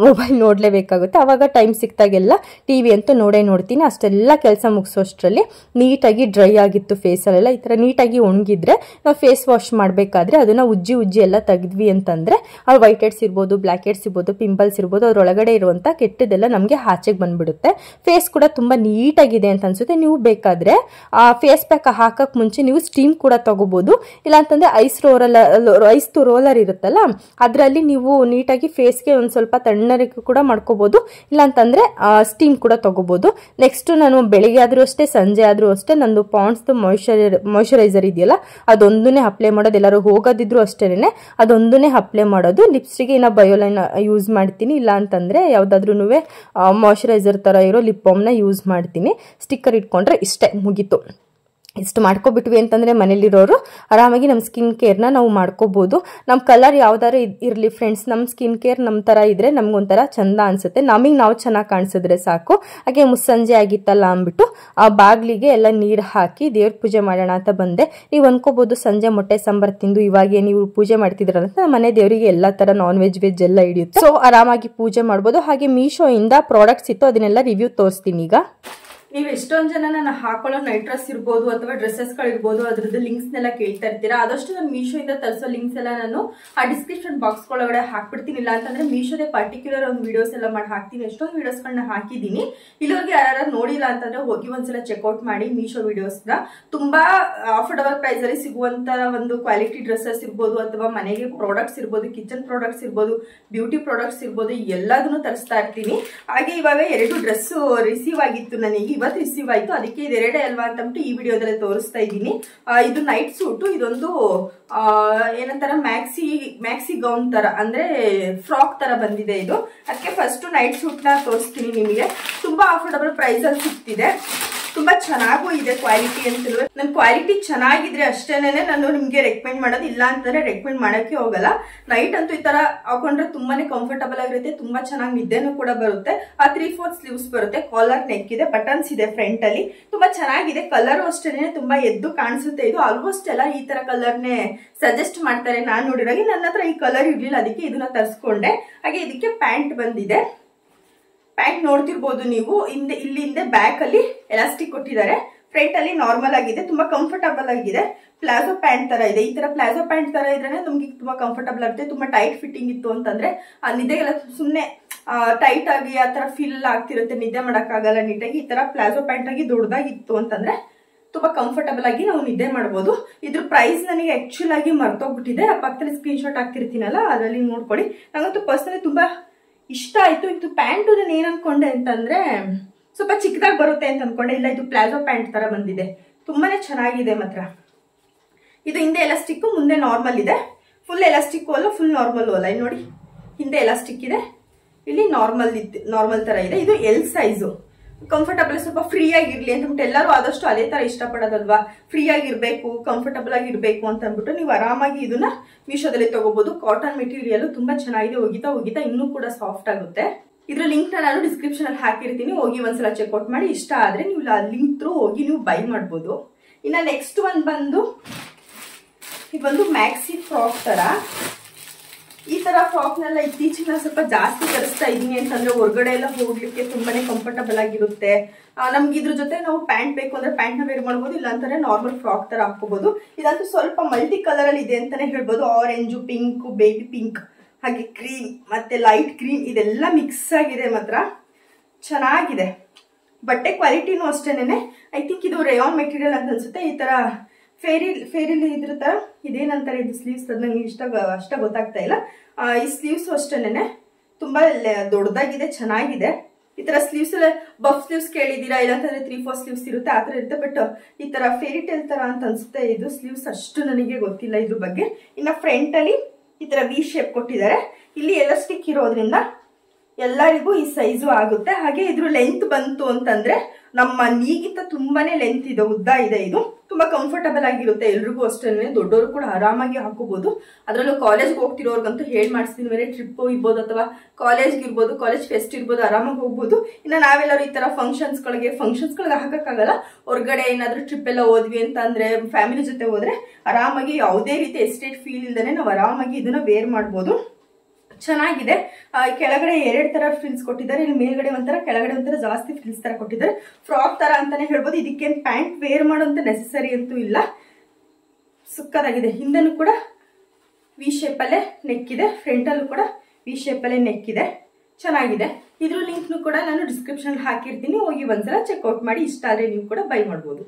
[SPEAKER 1] ಮೊಬೈಲ್ ನೋಡ್ಲೇಬೇಕಾಗುತ್ತೆ. ಅವಾಗ ಟೈಮ್ ಸಿಕ್ತಾಗೆಲ್ಲ ಟಿವಿ ಅಂತೂ ನೋಡ್ತೀನಿ. ಅಷ್ಟೆಲ್ಲ ಕೆಲಸ ಮುಗಿಸೋಷ್ಟರಲ್ಲಿ ನೀಟಾಗಿ ಡ್ರೈ ಆಗಿತ್ತು ಫೇಸ್ ಅಲ್ಲೆಲ್ಲ. ಈ ತರ ನೀಟಾಗಿ ಒಣಗಿದ್ರೆ ನಾವು ಫೇಸ್ ವಾಶ್ ಮಾಡಬೇಕಾದ್ರೆ ಅದನ್ನ ಉಜ್ಜಿ ಎಲ್ಲ ತೆಗೆದ್ವಿ ಅಂತಂದ್ರೆ ಅವ್ರ ವೈಟ್ ಹೆಡ್ಸ್ ಇರ್ಬೋದು, ಬ್ಲಾಕ್ ಹೆಡ್ಸ್ ಇರ್ಬೋದು, ಪಿಂಪಲ್ಸ್ ಇರ್ಬೋದು, ಅದ್ರೊಳಗಡೆ ಇರುವಂತ ಕೆಟ್ಟದೆಲ್ಲ ನಮಗೆ ಆಚೆಗೆ ಬಂದ್ಬಿಡುತ್ತೆ. ಫೇಸ್ ಕೂಡ ತುಂಬಾ ನೀಟಾಗಿದೆ ಅಂತ ಅನ್ಸುತ್ತೆ. ನೀವು ಬೇಕಾದ್ರೆ ಫೇಸ್ ಪ್ಯಾಕ್ ಹಾಕಕ್ ಮುಂಚೆ ನೀವು ಸ್ಟೀಮ್ ಕೂಡ ತಗೋಬಹುದು. ಇಲ್ಲ ಅಂತಂದ್ರೆ ಐಸ್ ರೋಲರ್ ಇರುತ್ತಲ್ಲ, ಅದರಲ್ಲಿ ನೀವು ನೀಟಾಗಿ ಫೇಸ್ಗೆ ಒಂದ್ ಸ್ವಲ್ಪ ತಣ್ಣರಿಗೆ ಕೂಡ ಮಾಡ್ಕೋಬಹುದು. ಇಲ್ಲ ಅಂತಂದ್ರೆ ಸ್ಟೀಮ್ ಕೂಡ ತಗೋಬಹುದು. ನೆಕ್ಸ್ಟ್ ನಾನು ಬೆಳಿಗ್ಗೆ ಆದ್ರೂ ಅಷ್ಟೇ ಸಂಜೆ ಆದ್ರೂ ಅಷ್ಟೇ ನಂದು ಪಾಂಡ್ಸ್ ಮಾಯಿಶ್ಚರೈಸರ್ ಇದೆಯಲ್ಲ ಅದೊಂದನ್ನೇ ಅಪ್ಲೈ ಮಾಡೋದು. ಎಲ್ಲರೂ ಹೋಗೋದಿದ್ರು ಅಷ್ಟೇನೆ ಅದೊಂದನ್ನೇ ಅಪ್ಲೈ ಮಾಡೋದು. ಲಿಪ್ಸ್ಟಿಗೆ ಇನ್ನ ಬಯೋಲೈನ್ ಯೂಸ್ ಮಾಡ್ತೀನಿ. ಇಲ್ಲ ಅಂತಂದ್ರೆ ಯಾವ್ದಾದ್ರು ಮಾಯಿಶ್ಚರೈಸರ್ ತರ ಇರೋ ಲಿಪ್ ಬಾಮ್ ನ ಯೂಸ್ ಮಾಡ್ತೀನಿ. ಸ್ಟಿಕ್ಕರ್ ಇಟ್ಕೊಂಡ್ರೆ ಇಷ್ಟೇ, ಮುಗೀತು. ಇಷ್ಟು ಮಾಡ್ಕೊಬಿಟ್ವಿ ಅಂತಂದ್ರೆ ಮನೇಲಿರೋರು ಆರಾಮಾಗಿ ನಮ್ಮ ಸ್ಕಿನ್ ಕೇರ್ನ ನಾವು ಮಾಡ್ಕೋಬಹುದು. ನಮ್ಮ ಕಲರ್ ಯಾವ್ದಾರು ಇರ್ಲಿ ಫ್ರೆಂಡ್ಸ್, ನಮ್ಮ ಸ್ಕಿನ್ ಕೇರ್ ನಮ್ಮ ತರ ಇದ್ರೆ ನಮ್ಗೊಂಥರ ಚಂದ ಅನ್ಸುತ್ತೆ. ನಮಗೆ ನಾವು ಚೆನ್ನಾಗಿ ಕಾಣಿಸಿದ್ರೆ ಸಾಕು. ಹಾಗೆ ಮುಸ್ಸಂಜೆ ಆಗಿತ್ತಲ್ಲ ಅಂದ್ಬಿಟ್ಟು ಆ ಬಾಗ್ಲಿಗೆ ಎಲ್ಲ ನೀರು ಹಾಕಿ ದೇವ್ರ ಪೂಜೆ ಮಾಡೋಣ ಅಂತ ಬಂದೆ. ನೀವು ಅನ್ಕೋಬಹುದು ಸಂಜೆ ಮೊಟ್ಟೆ ಸಾಂಬಾರ್ ತಿಂದು ಇವಾಗೆ ನೀವು ಪೂಜೆ ಮಾಡ್ತಿದ್ರಲ್ಲ ಅಂತ. ಮನೆ ದೇವರಿಗೆ ಎಲ್ಲಾ ತರ ನಾನ್ ವೆಜ್ ಎಲ್ಲ ಹಿಡಿಯುತ್ತೆ. ಸೊ ಆರಾಮಾಗಿ ಪೂಜೆ ಮಾಡ್ಬೋದು. ಹಾಗೆ ಮೀಶೋ ಇಂದ ಪ್ರಾಡಕ್ಟ್ಸ್ ಇತ್ತು, ಅದನ್ನೆಲ್ಲ ರಿವ್ಯೂ ತೋರಿಸ್ತೀನಿ ಈಗ. ನೀವು ಎಷ್ಟೊಂದು ಜನ ನಾನು ಹಾಕೊಳ್ಳೋ ನೈಟ್ ಡ್ರೆಸ್ ಇರ್ಬೋದು ಅಥವಾ ಡ್ರೆಸ್ಸಸ್ಗಳಿರ್ಬೋದು ಅದ್ರದ್ದು ಲಿಂಕ್ಸ್ನೆಲ್ಲ ಕೇಳ್ತಾ ಇರ್ತೀರಾ. ಆದಷ್ಟು ನಾನು ಮೀಶೋ ಇಂದ ತರಿಸೋ ಲಿಂಕ್ಸ್ ಎಲ್ಲ ನಾನು ಆ ಡಿಸ್ಕ್ರಿಪ್ಷನ್ ಬಾಕ್ಸ್ ಒಳಗಡೆ ಹಾಕ್ಬಿಡ್ತೀನಿ. ಇಲ್ಲ ಅಂತಂದ್ರೆ ಮೀಶೋದೇ ಪರ್ಟಿಕ್ಯುಲರ್ ಒಂದು ವಿಡಿಯೋಸ್ ಎಲ್ಲ ಮಾಡಿ ಹಾಕ್ತೀನಿ. ಎಷ್ಟೊಂದು ವಿಡಿಯೋಸ್ಗಳನ್ನ ಹಾಕಿದ್ದೀನಿ. ಇಲ್ಲಿವರೆಗೆ ಯಾರು ನೋಡಿಲ್ಲ ಅಂತಂದ್ರೆ ಹೋಗಿ ಒಂದ್ಸಲ ಚೆಕ್ಔಟ್ ಮಾಡಿ ಮೀಶೋ ವಿಡಿಯೋಸ್ನ. ತುಂಬಾ ಅಫೋರ್ಡಬಲ್ ಪ್ರೈಸ್ ಅಲ್ಲಿ ಸಿಗುವಂತ ಒಂದು ಕ್ವಾಲಿಟಿ ಡ್ರೆಸ್ಸಸ್ ಇರ್ಬೋದು ಅಥವಾ ಮನೆಗೆ ಪ್ರಾಡಕ್ಟ್ಸ್ ಇರ್ಬೋದು, ಕಿಚನ್ ಪ್ರಾಡಕ್ಟ್ಸ್ ಇರ್ಬೋದು, ಬ್ಯೂಟಿ ಪ್ರಾಡಕ್ಟ್ಸ್ ಇರ್ಬೋದು, ಎಲ್ಲದನ್ನು ತರಿಸ್ತಾ ಇರ್ತೀನಿ. ಹಾಗೆ ಇವಾಗ 2 ಡ್ರೆಸ್ ರಿಸೀವ್ ಆಗಿತ್ತು ನನಗೆ, ಇವತ್ತು ರಿಸೀವ್ ಆಯ್ತು. ಅದಕ್ಕೆ ಇದು 2 ಅಲ್ವಾ ಅಂತಂದ್ಬಿಟ್ಟು ಈ ವಿಡಿಯೋದಲ್ಲಿ ತೋರಿಸ್ತಾ ಇದ್ದೀನಿ. ಇದು ನೈಟ್ ಸೂಟು, ಇದೊಂದು ಏನಂತಾರ ಮ್ಯಾಕ್ಸಿ ಗೌನ್ ತರ, ಅಂದ್ರೆ ಫ್ರಾಕ್ ತರ ಬಂದಿದೆ ಇದು. ಅದಕ್ಕೆ ಫಸ್ಟ್ ನೈಟ್ ಸೂಟ್ ನ ತೋರಿಸ್ತೀನಿ ನಿಮಗೆ. ತುಂಬಾ ಅಫೋರ್ಡಬಲ್ ಪ್ರೈಸ್ ಅಲ್ಲಿ ಸಿಗ್ತಿದೆ. ತುಂಬಾ ಚೆನ್ನಾಗೂ ಇದೆ ಕ್ವಾಲಿಟಿ ಅಂತ. ನನ್ ಕ್ವಾಲಿಟಿ ಚೆನ್ನಾಗಿದ್ರೆ ಅಷ್ಟೇನೆ ನಾನು ನಿಮ್ಗೆ ರೆಕಮೆಂಡ್ ಮಾಡೋದು, ಇಲ್ಲ ಅಂತಂದ್ರೆ ರೆಕಮೆಂಡ್ ಮಾಡಕ್ಕೆ ಹೋಗಲ್ಲ. ನೈಟ್ ಅಂತೂ ಈ ತರ ಹಾಕೊಂಡ್ರೆ ತುಂಬಾನೇ ಕಂಫರ್ಟಬಲ್ ಆಗಿರುತ್ತೆ, ತುಂಬಾ ಚೆನ್ನಾಗಿ ನಿದ್ದೆನೂ ಕೂಡ ಬರುತ್ತೆ. ಆ 3/4 ಸ್ಲೀವ್ಸ್ ಬರುತ್ತೆ, ಕಾಲರ್ ನೆಕ್ ಇದೆ, ಬಟನ್ಸ್ ಇದೆ ಫ್ರಂಟ್ ಅಲ್ಲಿ, ತುಂಬಾ ಚೆನ್ನಾಗಿದೆ. ಕಲರ್ ಅಷ್ಟೇನೆ ತುಂಬಾ ಎದ್ದು ಕಾಣಿಸುತ್ತೆ. ಇದು ಆಲ್ಮೋಸ್ಟ್ ಎಲ್ಲ ಈ ತರ ಕಲರ್ನೇ ಸಜೆಸ್ಟ್ ಮಾಡ್ತಾರೆ ನಾನ್ ನೋಡಿರೋಗಿ. ನನ್ನ ಹತ್ರ ಈ ಕಲರ್ ಇರ್ಲಿಲ್ಲ, ಅದಕ್ಕೆ ಇದನ್ನ ತರಿಸ್ಕೊಂಡೆ. ಹಾಗೆ ಇದಕ್ಕೆ ಪ್ಯಾಂಟ್ ಬಂದಿದೆ. ಪ್ಯಾಂಟ್ ನೋಡ್ತಿರ್ಬೋದು ನೀವು, ಇಲ್ಲಿಂದ ಬ್ಯಾಕ್ ಅಲ್ಲಿ ಎಲಾಸ್ಟಿಕ್ ಕೊಟ್ಟಿದ್ದಾರೆ, ಫ್ರಂಟ್ ಅಲ್ಲಿ ನಾರ್ಮಲ್ ಆಗಿದೆ, ತುಂಬಾ ಕಂಫರ್ಟಬಲ್ ಆಗಿದೆ. ಪ್ಲಾಜೋ ಪ್ಯಾಂಟ್ ತರ ಇದೆ. ಈ ತರ ಪ್ಲಾಜೋ ಪ್ಯಾಂಟ್ ತರ ಇದ್ರೆ ನಮ್ಗೆ ತುಂಬಾ ಕಂಫರ್ಟಬಲ್ ಆಗುತ್ತೆ. ತುಂಬಾ ಟೈಟ್ ಫಿಟ್ಟಿಂಗ್ ಇತ್ತು ಅಂತಂದ್ರೆ ಆ ನಿದ್ದೆಗೆಲ್ಲ ಸುಮ್ನೆ ಟೈಟ್ ಆಗಿ ಆ ತರ ಫೀಲ್ ಆಗ್ತಿರುತ್ತೆ, ನಿದ್ದೆ ಮಾಡಕ್ಕಾಗಲ್ಲ ನೀಟಾಗಿ. ಈ ತರ ಪ್ಲಾಜೋ ಪ್ಯಾಂಟ್ ಆಗಿ ದೊಡ್ಡದಾಗಿತ್ತು ಅಂತಂದ್ರೆ ತುಂಬಾ ಕಂಫರ್ಟಬಲ್ ಆಗಿ ನಾವು ನಿದ್ದೆ ಮಾಡಬಹುದು. ಇದ್ರ ಪ್ರೈಸ್ ನನಗೆ ಆಕ್ಚುಲ್ ಆಗಿ ಮರ್ತೋಗ್ಬಿಟ್ಟಿದೆ, ಆ ಪಕ್ಕದಲ್ಲಿ ಸ್ಕ್ರೀನ್ ಶಾಟ್ ಹಾಕ್ತಿರ್ತೀನಲ್ಲ ಅದರಲ್ಲಿ ನೋಡ್ಕೊಳ್ಳಿ. ನಂಗಂತೂ ಪರ್ಸನಲಿ ತುಂಬಾ ಇಷ್ಟ ಆಯ್ತು. ಇದು ಪ್ಯಾಂಟ್ ನಾನು ಏನ್ ಅನ್ಕೊಂಡೆ ಅಂತಂದ್ರೆ ಸ್ವಲ್ಪ ಚಿಕ್ಕದಾಗಿ ಬರುತ್ತೆ ಅಂತ ಅನ್ಕೊಂಡೆ, ಇಲ್ಲ ಇದು ಪ್ಲಾಜೋ ಪ್ಯಾಂಟ್ ತರ ಬಂದಿದೆ, ತುಂಬಾನೇ ಚೆನ್ನಾಗಿದೆ ಮಾತ್ರ. ಇದು ಹಿಂದೆ ಎಲಾಸ್ಟಿಕ್, ಮುಂದೆ ನಾರ್ಮಲ್ ಇದೆ. ಫುಲ್ ಎಲಾಸ್ಟಿಕ್ ಅಲ್ಲ, ಫುಲ್ ನಾರ್ಮಲ್ ಅಲ್ಲ. ಇಲ್ಲಿ ನೋಡಿ, ಹಿಂದೆ ಎಲಾಸ್ಟಿಕ್ ಇದೆ, ಇಲ್ಲಿ ನಾರ್ಮಲ್ ತರ ಇದೆ. ಇದು ಎಲ್ ಸೈಜು, ಕಂಫರ್ಟಬಲ್, ಸ್ವಲ್ಪ ಫ್ರೀ ಆಗಿರ್ಲಿ ಅಂತ ಎಲ್ಲರೂ ಆದಷ್ಟು ಅದೇ ತರ ಇಷ್ಟಪಡೋದಲ್ವಾ, ಫ್ರೀ ಆಗಿರ್ಬೇಕು, ಕಂಫರ್ಟಬಲ್ ಆಗಿರ್ಬೇಕು ಅಂತ ಅಂದ್ಬಿಟ್ಟು ನೀವು ಆರಾಮಾಗಿ ಇದನ್ನ ಮೀಶೋದಲ್ಲಿ ತಗೋಬಹುದು. ಕಾಟನ್ ಮೆಟೀರಿಯಲ್ ತುಂಬಾ ಚೆನ್ನಾಗಿದೆ, ಒಗಿತಾ ಇನ್ನೂ ಕೂಡ ಸಾಫ್ಟ್ ಆಗುತ್ತೆ. ಇದ್ರ ಲಿಂಕ್ ನಾನು ಡಿಸ್ಕ್ರಿಪ್ಷನ್ ಅಲ್ಲಿ ಹಾಕಿರ್ತೀನಿ, ಹೋಗಿ ಒಂದ್ಸಲ ಚೆಕ್ಔಟ್ ಮಾಡಿ. ಇಷ್ಟ ಆದ್ರೆ ನೀವು ಲಿಂಕ್ ಥ್ರೂ ಹೋಗಿ ನೀವು ಬೈ ಮಾಡ್ಬೋದು. ಇನ್ನ ನೆಕ್ಸ್ಟ್ ಇದೊಂದು ಮ್ಯಾಕ್ಸಿ ಫ್ರಾಕ್ ತರ. ಈ ತರ ಫ್ರಾಕ್ ನೆಲ್ಲ ಇತ್ತೀಚಿನ ಸ್ವಲ್ಪ ಜಾಸ್ತಿ ತರಿಸ್ತಾ ಇದೀನಿ ಅಂತಂದ್ರೆ ಹೊರಗಡೆ ಎಲ್ಲ ಹೋಗ್ಲಿಕ್ಕೆ ತುಂಬಾನೇ ಕಂಫರ್ಟಬಲ್ ಆಗಿರುತ್ತೆ. ನಮ್ಗೆ ಇದ್ರ ಜೊತೆ ನಾವು ಪ್ಯಾಂಟ್ ಬೇಕು ಅಂದ್ರೆ ಪ್ಯಾಂಟ್ ನ ವೇರ್ ಮಾಡ್ಬೋದು, ಇಲ್ಲ ಅಂತಂದ್ರೆ ನಾರ್ಮಲ್ ಫ್ರಾಕ್ ತರ ಹಾಕೋಬಹುದು. ಇದಂತೂ ಸ್ವಲ್ಪ ಮಲ್ಟಿ ಕಲರ್ ಅಲ್ಲಿ ಇದೆ ಅಂತಾನೆ ಹೇಳ್ಬೋದು. ಆರೆಂಜ್, ಪಿಂಕ್, ಬೇಬಿ ಪಿಂಕ್, ಹಾಗೆ ಕ್ರೀಮ್ ಮತ್ತೆ ಲೈಟ್ ಕ್ರೀಮ್, ಇದೆಲ್ಲ ಮಿಕ್ಸ್ ಆಗಿದೆ ಮಾತ್ರ. ಚೆನ್ನಾಗಿದೆ. ಬಟ್ಟೆ ಕ್ವಾಲಿಟಿನೂ ಅಷ್ಟೇನೆ. ಐ ಥಿಂಕ್ ಇದು ರೇಯಾನ್ ಮೆಟೀರಿಯಲ್ ಅಂತ ಅನ್ಸುತ್ತೆ. ಈ ತರ ಫೇರಿಲಿ ಇದ್ರ ತರ ಇದೇನಂತಾರೆ ಇದು ಸ್ಲೀವ್ಸ್, ಅದು ನಂಗೆ ಅಷ್ಟ ಗೊತ್ತಾಗ್ತಾ ಇಲ್ಲ. ಈ ಸ್ಲೀವ್ಸ್ ಅಷ್ಟೇನೆ ತುಂಬಾ ದೊಡ್ಡದಾಗಿದೆ, ಚೆನ್ನಾಗಿದೆ. ಈ ತರ ಸ್ಲೀವ್ಸ್ ಎಲ್ಲ ಬಫ್ ಸ್ಲೀವ್ಸ್ ಕೇಳಿದೀರಾ, ಇಲ್ಲಾಂತಂದ್ರೆ 3/4 ಸ್ಲೀವ್ಸ್ ಇರುತ್ತೆ, ಆ ತರ ಇರುತ್ತೆ. ಬಟ್ ಈ ತರ ಫೇರಿ ಟೇಲ್ ತರ ಅಂತ ಅನ್ಸುತ್ತೆ ಇದು ಸ್ಲೀವ್ಸ್, ಅಷ್ಟು ನನಗೆ ಗೊತ್ತಿಲ್ಲ ಇದ್ರ ಬಗ್ಗೆ. ಇನ್ನ ಫ್ರಂಟ್ ಅಲ್ಲಿ ಈ ತರ ವಿ ಶೇಪ್ ಕೊಟ್ಟಿದ್ದಾರೆ. ಇಲ್ಲಿ ಎಲಾಸ್ಟಿಕ್ ಇರೋದ್ರಿಂದ ಎಲ್ಲರಿಗೂ ಈ ಸೈಜು ಆಗುತ್ತೆ. ಹಾಗೆ ಇದ್ರ ಲೆಂತ್ ಬಂತು ಅಂತಂದ್ರೆ ನಮ್ಮ ನೀಗಿಂತ ತುಂಬಾನೇ ಲೆಂತ್ ಇದೆ, ಉದ್ದ ಇದೆ. ಇದು ತುಂಬಾ ಕಂಫರ್ಟಬಲ್ ಆಗಿರುತ್ತೆ, ಎಲ್ರಿಗೂ ಅಷ್ಟೇ, ದೊಡ್ಡವರು ಕೂಡ ಆರಾಮಾಗಿ ಹಾಕೋಬಹುದು. ಅದರಲ್ಲೂ ಕಾಲೇಜ್ಗೆ ಹೋಗ್ತಿರೋರ್ಗಂತೂ ಹೇಳಿ ಮಾಡಿಸ್ತೀನಿ, ಬೇರೆ ಟ್ರಿಪ್ ಇರ್ಬೋದು ಅಥವಾ ಕಾಲೇಜ್ಗೆ ಇರ್ಬೋದು, ಕಾಲೇಜ್ ಫೆಸ್ಟ್ ಇರ್ಬೋದು, ಆರಾಮಾಗಿ ಹೋಗ್ಬೋದು. ಇನ್ನು ನಾವೆಲ್ಲರೂ ಈ ತರ ಫಂಕ್ಷನ್ಸ್ಗಳಿಗೆ ಹಾಕಕ್ಕಾಗಲ್ಲ, ಹೊರಗಡೆ ಏನಾದ್ರೂ ಟ್ರಿಪ್ ಎಲ್ಲ ಹೋದ್ವಿ ಅಂತ ಅಂದ್ರೆ ಫ್ಯಾಮಿಲಿ ಜೊತೆ ಹೋದ್ರೆ ಆರಾಮಾಗಿ ಯಾವುದೇ ರೀತಿ ಎಸ್ಟೇಟ್ ಫೀಲ್ ಇಲ್ದೇನೆ ನಾವು ಆರಾಮಾಗಿ ಇದನ್ನ ವೇರ್ ಮಾಡ್ಬೋದು. ಚೆನ್ನಾಗಿದೆ. ಕೆಳಗಡೆ 2 ತರ ಫ್ರಿಲ್ಸ್ ಕೊಟ್ಟಿದ್ದಾರೆ, ಇಲ್ಲಿ ಮೇಲ್ಗಡೆ ಒಂಥರ, ಕೆಳಗಡೆ ಒಂಥರ ಜಾಸ್ತಿ ಫ್ರಿಲ್ಸ್ ತರ ಕೊಟ್ಟಿದ್ದಾರೆ. ಫ್ರಾಕ್ ತರ ಅಂತಾನೆ ಹೇಳ್ಬೋದು. ಇದಕ್ಕೇನು ಪ್ಯಾಂಟ್ ವೇರ್ ಮಾಡೋಂತ ನೆಸೆಸರಿ ಅಂತೂ ಇಲ್ಲ. ಸುಕ್ಕದಾಗಿದೆ. ಹಿಂದೆನೂ ಕೂಡ ವಿ ಶೇಪ್ ಅಲ್ಲೇ ನೆಕ್ ಇದೆ, ಫ್ರಂಟ್ ಅಲ್ಲೂ ಕೂಡ ವಿ ಶೇಪ್ ಅಲ್ಲೇ ನೆಕ್ ಇದೆ. ಚೆನ್ನಾಗಿದೆ. ಇದ್ರ ಲಿಂಕ್ ಕೂಡ ನಾನು ಡಿಸ್ಕ್ರಿಪ್ಷನ್ ಹಾಕಿರ್ತೀನಿ, ಹೋಗಿ ಒಂದ್ಸಲ ಚೆಕ್ಔಟ್ ಮಾಡಿ. ಇಷ್ಟ ಆದ್ರೆ ನೀವು ಕೂಡ ಬೈ ಮಾಡ್ಬೋದು.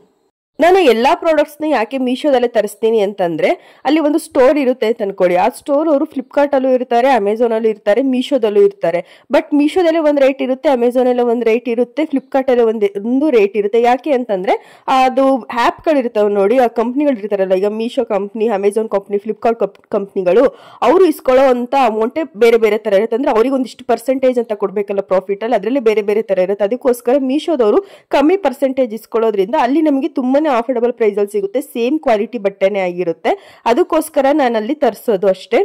[SPEAKER 2] ನಾನು ಎಲ್ಲಾ ಪ್ರಾಡಕ್ಟ್ಸ್ನ ಯಾಕೆ ಮೀಶೋದಲ್ಲೇ ತರಿಸ್ತೀನಿ ಅಂತಂದ್ರೆ ಅಲ್ಲಿ ಒಂದು ಸ್ಟೋರ್ ಇರುತ್ತೆ ಅಂತ ಅನ್ಕೊಳ್ಳಿ. ಆ ಸ್ಟೋರ್ ಅವರು ಫ್ಲಿಪ್ಕಾರ್ಟ್ ಅಲ್ಲೂ ಇರ್ತಾರೆ, ಅಮೆಝಾನ್ ಅಲ್ಲೂ ಇರ್ತಾರೆ, ಮೀಶೋದಲ್ಲೂ ಇರ್ತಾರೆ. ಬಟ್ ಮೀಶೋದಲ್ಲಿ ಒಂದು ರೇಟ್ ಇರುತ್ತೆ, ಅಮೆಝಾನ್ ಅಲ್ಲಿ ಒಂದು ರೇಟ್ ಇರುತ್ತೆ, ಫ್ಲಿಪ್ಕಾರ್ಟ್ ಅಲ್ಲಿ ಒಂದು ರೇಟ್ ಇರುತ್ತೆ. ಯಾಕೆ ಅಂತಂದ್ರೆ ಅದು ಆ್ಯಪ್ಗಳಿರ್ತಾವೆ ನೋಡಿ, ಆ ಕಂಪ್ನಿಗಳು ಇರ್ತಾರಲ್ಲ, ಈಗ Meesho company, Amazon company, Flipkart ಕಂಪ್ನಿಗಳು, ಅವರು ಇಸ್ಕೊಳ್ಳೋ ಅಂತ ಅಮೌಂಟೇ ಬೇರೆ ಬೇರೆ ತರ ಇರುತ್ತೆ. ಅಂದ್ರೆ ಅವ್ರಿಗೆ ಒಂದಿಷ್ಟು ಪರ್ಸೆಂಟೇಜ್ ಅಂತ ಕೊಡ್ಬೇಕಲ್ಲ ಪ್ರಾಫಿಟ್ ಅಲ್ಲಿ, ಅದರಲ್ಲಿ ಬೇರೆ ಬೇರೆ ತರ ಇರುತ್ತೆ. ಅದಕ್ಕೋಸ್ಕರ ಮೀಶೋದವರು ಕಮ್ಮಿ ಪರ್ಸೆಂಟೇಜ್ ಇಸ್ಕೊಳ್ಳೋದ್ರಿಂದ ಅಲ್ಲಿ ನಮಗೆ ತುಂಬಾನೇ ಆಫರ್ಡಬಲ್ ಪ್ರೈಸ್ ಅಲ್ಲಿ ಸಿಗುತ್ತೆ, ಸೇಮ್ ಕ್ವಾಲಿಟಿ ಬಟ್ಟೆನೇ ಆಗಿರುತ್ತೆ. ಅದಕ್ಕೋಸ್ಕರ ನಾನು ಅಲ್ಲಿ ತರಿಸೋದು ಅಷ್ಟೇ.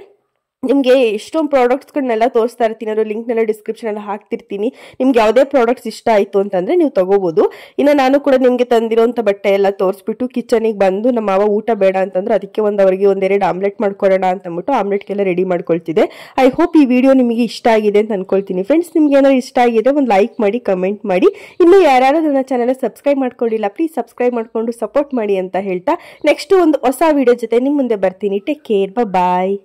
[SPEAKER 2] ನಿಮಗೆ ಎಷ್ಟೊಂದು ಪ್ರಾಡಕ್ಟ್ಸ್ಗಳನ್ನೆಲ್ಲ ತೋರಿಸ್ತಾ ಇರ್ತೀನಿ, ಅದರ ಲಿಂಕ್ನೆಲ್ಲ ಡಿಸ್ಕ್ರಿಪ್ಷನಲ್ಲಿ ಹಾಕ್ತಿರ್ತೀನಿ. ನಿಮ್ಗೆ ಯಾವುದೇ ಪ್ರಾಡಕ್ಟ್ಸ್ ಇಷ್ಟ ಆಯಿತು ಅಂತಂದರೆ ನೀವು ತಗೋಬೋದು. ಇನ್ನು ನಾನು ಕೂಡ ನಿಮಗೆ ತಂದಿರೋಂಥ ಬಟ್ಟೆ ಎಲ್ಲ ತೋರಿಸ್ಬಿಟ್ಟು ಕಿಚನಿಗೆ ಬಂದು ನಮ್ಮ ಮಾವ ಊಟ ಬೇಡ ಅಂತಂದ್ರೆ ಅದಕ್ಕೆ ಅವರಿಗೆ 1-2 ಆಮ್ಲೆಟ್ ಮಾಡ್ಕೊಡೋಣ ಅಂತಂದ್ಬಿಟ್ಟು ಆಮ್ಲೆಟ್ಗೆಲ್ಲ ರೆಡಿ ಮಾಡ್ಕೊಳ್ತಿದ್ದೆ. ಐ ಹೋಪ್ ಈ ವಿಡಿಯೋ ನಿಮಗೆ ಇಷ್ಟ ಆಗಿದೆ ಅಂತ ಅನ್ಕೊಳ್ತೀನಿ. ಫ್ರೆಂಡ್ಸ್, ನಿಮ್ಗೆ ಏನಾದ್ರು ಇಷ್ಟ ಆಗಿದೆ ಒಂದು ಲೈಕ್ ಮಾಡಿ, ಕಮೆಂಟ್ ಮಾಡಿ. ಇನ್ನು ಯಾರು ನನ್ನ ಚಾನಲ್ ಸಬ್ಸ್ಕ್ರೈಬ್ ಮಾಡ್ಕೊಂಡಿಲ್ಲ, ಪ್ಲೀಸ್ ಸಬ್ಸ್ಕ್ರೈಬ್ ಮಾಡ್ಕೊಂಡು ಸಪೋರ್ಟ್ ಮಾಡಿ ಅಂತ ಹೇಳ್ತಾ ನೆಕ್ಸ್ಟ್ ಒಂದು ಹೊಸ ವಿಡಿಯೋ ಜೊತೆ ನಿಮ್ಮ ಮುಂದೆ ಬರ್ತೀನಿ. ಟೇಕ್ ಕೇರ್, ಬಾಯ್.